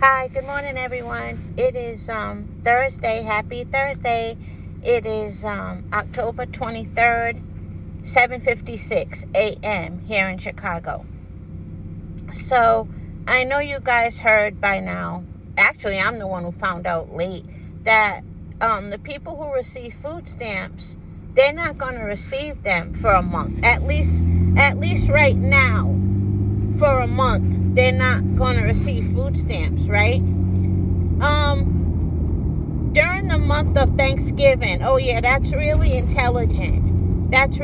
Hi, good morning, everyone. It is Thursday. Happy Thursday. It is October 23rd, 7:56 a.m. here in Chicago. So, I know you guys heard by now, actually, I'm the one who found out late, that the people who receive food stamps, they're not going to receive them for a month. At least right now, for a month, they're not going to receive food stamps, right? During the month of Thanksgiving, oh yeah, that's really intelligent. But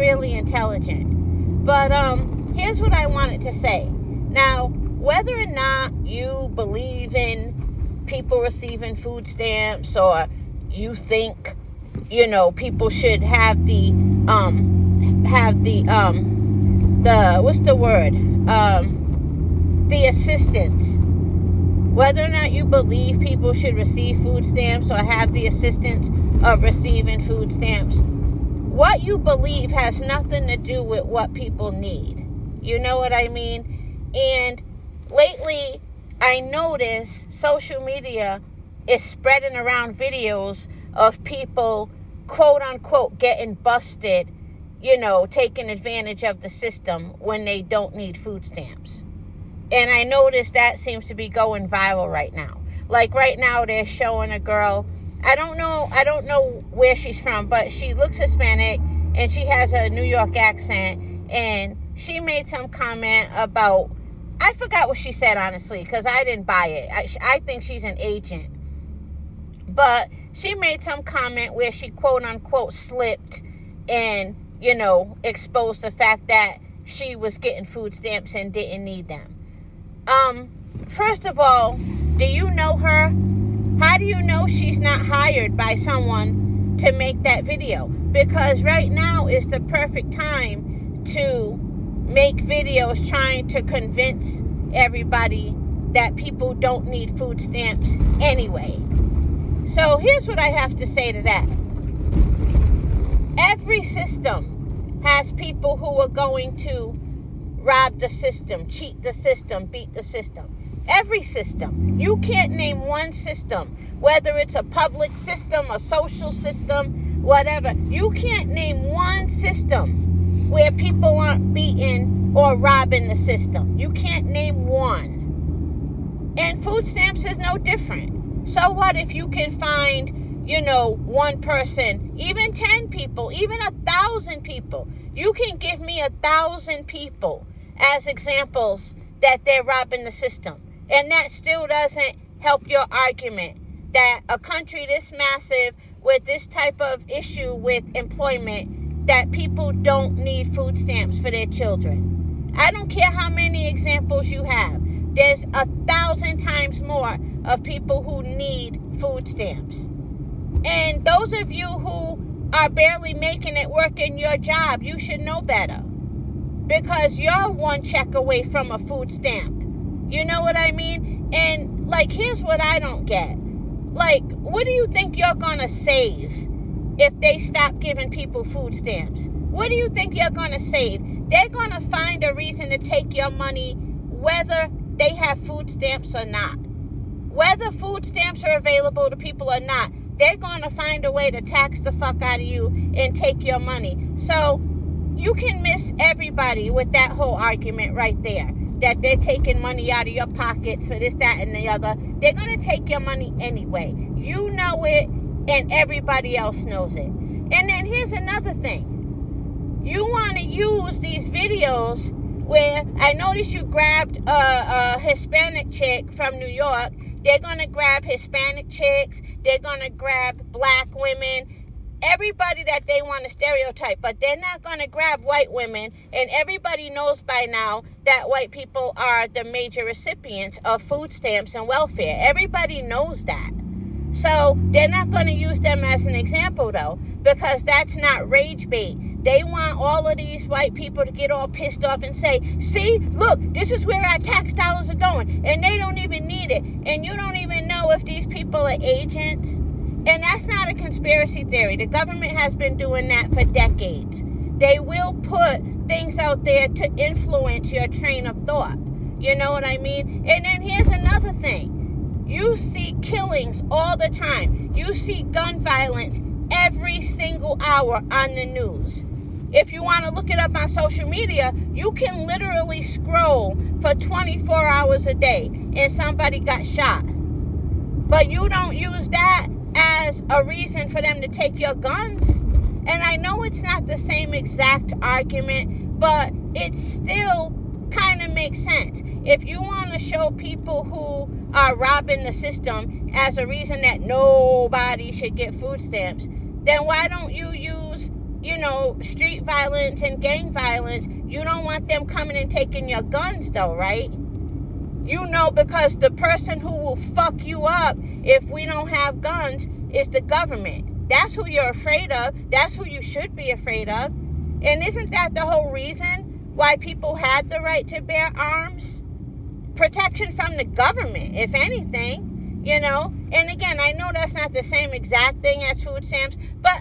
here's what I wanted to say. Now, whether or not you believe in people receiving food stamps, or you think, people should have the what's the word? The assistance. Whether or not you believe people should receive food stamps or have the assistance of receiving food stamps, what you believe has nothing to do with what people need. You know what I mean? And lately, I notice social media is spreading around videos of people, quote unquote, getting busted, taking advantage of the system when they don't need food stamps. And I noticed that seems to be going viral right now. Like right now, they're showing a girl. I don't know where she's from, but she looks Hispanic and she has a New York accent. And she made some comment about, I forgot what she said, honestly, because I didn't buy it. I think she's an agent. But she made some comment where she, quote unquote, slipped and, exposed the fact that she was getting food stamps and didn't need them. First of all, do you know her? How do you know she's not hired by someone to make that video? Because right now is the perfect time to make videos trying to convince everybody that people don't need food stamps anyway. So here's what I have to say to that. Every system has people who are going to rob the system, cheat the system, beat the system. Every system. You can't name one system, whether it's a public system, a social system, whatever. You can't name one system where people aren't beating or robbing the system. You can't name one. And food stamps is no different. So what if you can find, one person, even 10 people, even 1,000 people? You can give me 1,000 people as examples that they're robbing the system. And that still doesn't help your argument that a country this massive with this type of issue with employment, that people don't need food stamps for their children. I don't care how many examples you have. There's 1,000 times more of people who need food stamps. And those of you who are barely making it work in your job, you should know better. Because you're one check away from a food stamp. You know what I mean? And, here's what I don't get. What do you think you're going to save if they stop giving people food stamps? What do you think you're going to save? They're going to find a reason to take your money whether they have food stamps or not. Whether food stamps are available to people or not, they're going to find a way to tax the fuck out of you and take your money. So you can miss everybody with that whole argument right there, that they're taking money out of your pockets for this, that, and the other. They're going to take your money anyway. You know it, and everybody else knows it. And then here's another thing. You want to use these videos where I noticed you grabbed a Hispanic chick from New York. They're going to grab Hispanic chicks. They're going to grab black women. Everybody that they want to stereotype, but they're not going to grab white women. And everybody knows by now that white people are the major recipients of food stamps and welfare. Everybody knows that. So they're not going to use them as an example, though, because that's not rage bait. They want all of these white people to get all pissed off and say, see, look, this is where our tax dollars are going, and they don't even need it. And you don't even know if these people are agents. And that's not a conspiracy theory. The government has been doing that for decades. They will put things out there to influence your train of thought. You know what I mean? And then here's another thing. You see killings all the time. You see gun violence every single hour on the news. If you want to look it up on social media, you can literally scroll for 24 hours a day and somebody got shot. But you don't use that as a reason for them to take your guns. And I know it's not the same exact argument, but it still kind of makes sense. If you want to show people who are robbing the system as a reason that nobody should get food stamps, then why don't you use, street violence and gang violence? You don't want them coming and taking your guns though, right? Because the person who will fuck you up if we don't have guns is the government. That's who you're afraid of. That's who you should be afraid of. And isn't that the whole reason why people had the right to bear arms? Protection from the government, if anything, And again, I know that's not the same exact thing as food stamps, but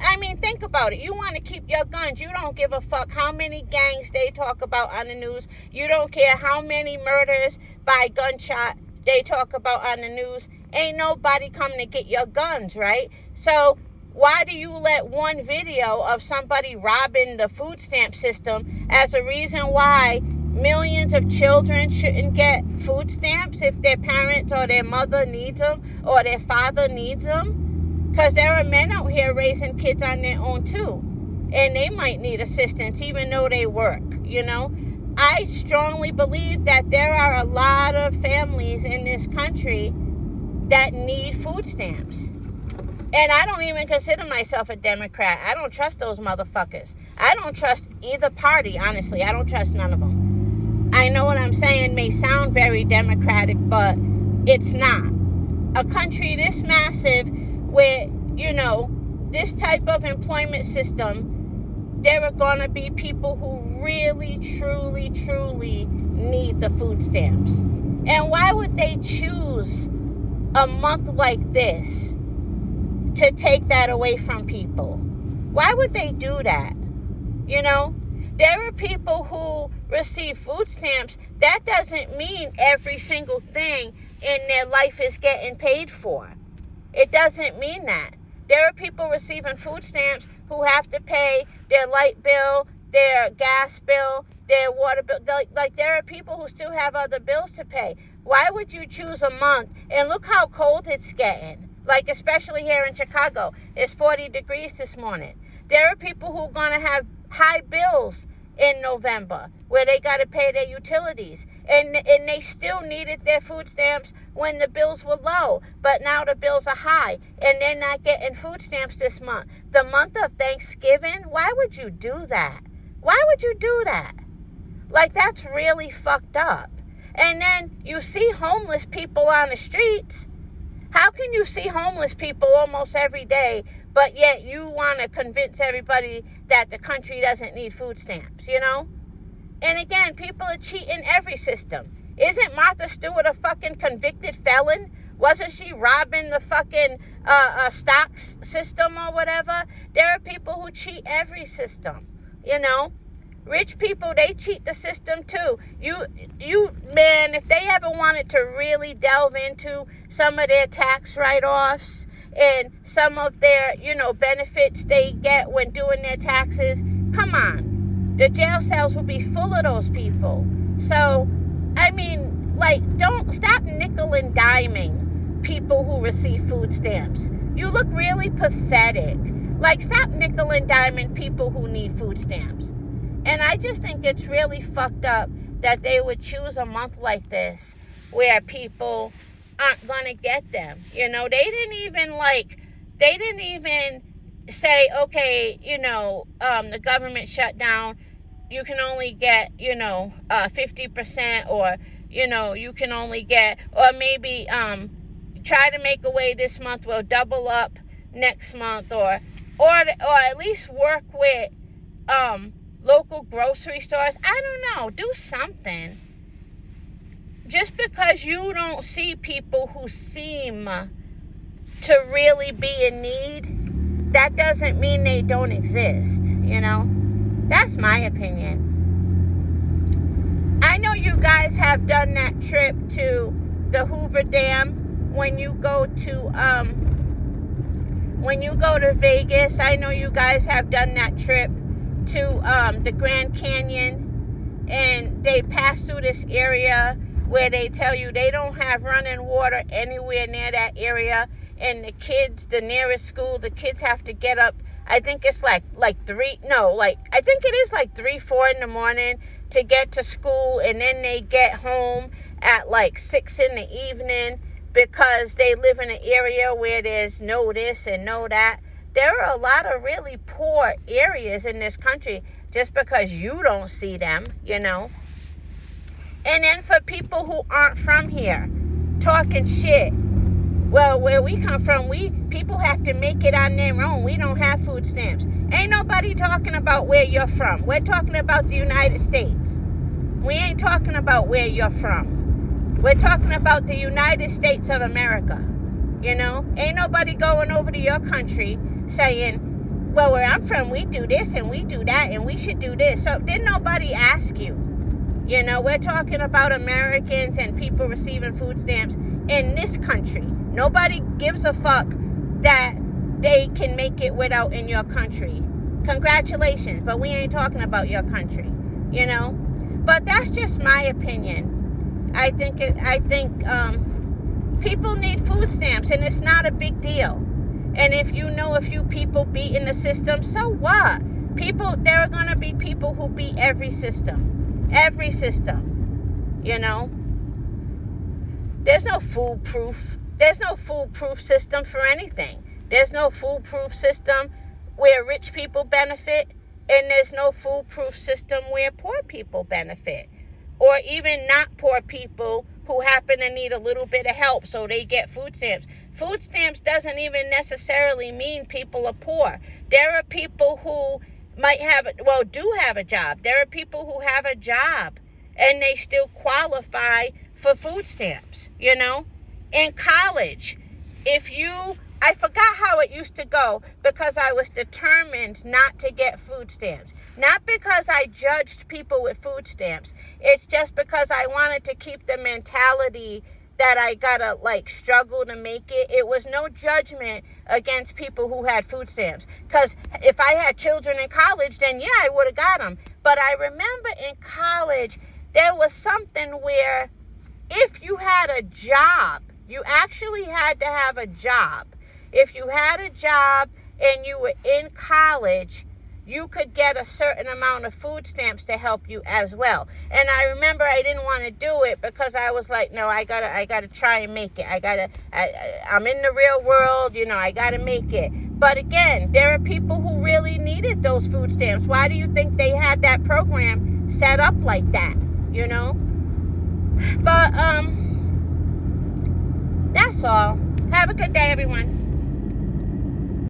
think about it. You want to keep your guns. You don't give a fuck how many gangs they talk about on the news. You don't care how many murders by gunshot they talk about on the news. Ain't nobody coming to get your guns, right? So why do you let one video of somebody robbing the food stamp system as a reason why millions of children shouldn't get food stamps if their parents or their mother needs them or their father needs them? Because there are men out here raising kids on their own too. And they might need assistance even though they work, I strongly believe that there are a lot of families in this country that need food stamps. And I don't even consider myself a Democrat. I don't trust those motherfuckers. I don't trust either party, honestly. I don't trust none of them. I know what I'm saying may sound very democratic, but it's not. A country this massive where, this type of employment system, there are going to be people who really, truly, truly need the food stamps. And why would they choose a month like this to take that away from people? Why would they do that? There are people who receive food stamps. That doesn't mean every single thing in their life is getting paid for. It doesn't mean that. There are people receiving food stamps who have to pay their light bill, their gas bill, their water bill. Like there are people who still have other bills to pay. Why would you choose a month? And look how cold it's getting. Like especially here in Chicago. It's 40 degrees this morning. There are people who are going to have high bills in November where they got to pay their utilities. And they still needed their food stamps when the bills were low. But now the bills are high and they're not getting food stamps this month. The month of Thanksgiving, why would you do that? Why would you do that? Like that's really fucked up. And then you see homeless people on the streets. How can you see homeless people almost every day, but yet you want to convince everybody that the country doesn't need food stamps, And again, people are cheating every system. Isn't Martha Stewart a fucking convicted felon? Wasn't she robbing the fucking stocks system or whatever? There are people who cheat every system, Rich people, they cheat the system too. Man, if they ever wanted to really delve into some of their tax write-offs and some of their, benefits they get when doing their taxes, come on. The jail cells will be full of those people. So, don't stop nickel and diming people who receive food stamps. You look really pathetic. Stop nickel and diming people who need food stamps. And I just think it's really fucked up that they would choose a month like this where people aren't going to get them. They didn't even say, okay, the government shut down. You can only get, 50% or, you can only get, or maybe try to make a way this month. We'll double up next month or at least work with, local grocery stores. I don't know. Do something. Just because you don't see people who seem to really be in need, that doesn't mean they don't exist, That's my opinion. I know you guys have done that trip to the Hoover Dam when you go to Vegas, I know you guys have done that trip to the Grand Canyon, and they pass through this area where they tell you they don't have running water anywhere near that area, and the kids, the nearest school, the kids have to get up. I think it's I think it is like 3-4 in the morning to get to school, and then they get home at like 6 in the evening because they live in an area where there's no this and no that. There are a lot of really poor areas in this country just because you don't see them, you know. And then for people who aren't from here, talking shit. Well, where we come from, people have to make it on their own. We don't have food stamps. Ain't nobody talking about where you're from. We're talking about the United States. We ain't talking about where you're from. We're talking about the United States of America. You know? Ain't nobody going over to your country saying, well, where I'm from, we do this and we do that and we should do this. So didn't nobody ask you? You know, we're talking about Americans and people receiving food stamps in this country. Nobody gives a fuck that they can make it without in your country. Congratulations, but we ain't talking about your country, you know? But that's just my opinion. I think people need food stamps, and it's not a big deal. And if you know a few people beating the system, so what? There are going to be people who beat every system. Every system, you know? There's no foolproof system for anything. There's no foolproof system where rich people benefit, and there's no foolproof system where poor people benefit, or even not poor people who happen to need a little bit of help, so they get food stamps. Food stamps doesn't even necessarily mean people are poor. There are people who do have a job. There are people who have a job and they still qualify for food stamps, you know? In college, I forgot how it used to go because I was determined not to get food stamps. Not because I judged people with food stamps. It's just because I wanted to keep the mentality that I gotta struggle to make it. It was no judgment against people who had food stamps. Because if I had children in college, then yeah, I would have got them. But I remember in college, there was something where if you had a job, you actually had to have a job. If you had a job and you were in college, you could get a certain amount of food stamps to help you as well. And I remember I didn't want to do it because I was like, no, I gotta try and make it. I'm in the real world, you know, I gotta make it. But again, there are people who really needed those food stamps. Why do you think they had that program set up like that, you know? But, that's all. Have a good day, everyone.